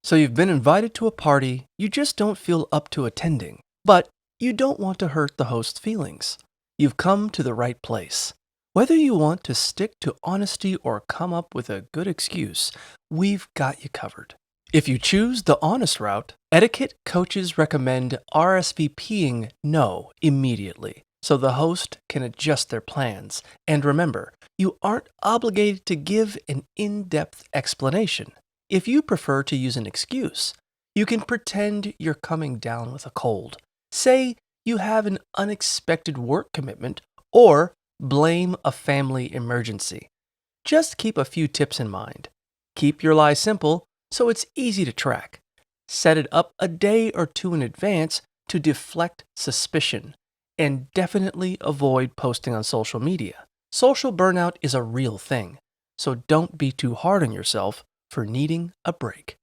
So you've been invited to a party you just don't feel up to attending, but you don't want to hurt the host's feelings. You've come to the right place. Whether you want to stick to honesty or come up with a good excuse, we've got you covered. If you choose the honest route, etiquette coaches recommend RSVPing no immediately so the host can adjust their plans. And remember, you aren't obligated to give an in depth explanation. If you prefer to use an excuse, you can pretend you're coming down with a cold. Say you have an unexpected work commitment or blame a family emergency. Just keep a few tips in mind. Keep your lie simple so it's easy to track. Set it up a day or two in advance to deflect suspicion. And definitely avoid posting on social media. Social burnout is a real thing, so don't be too hard on yourself for needing a break.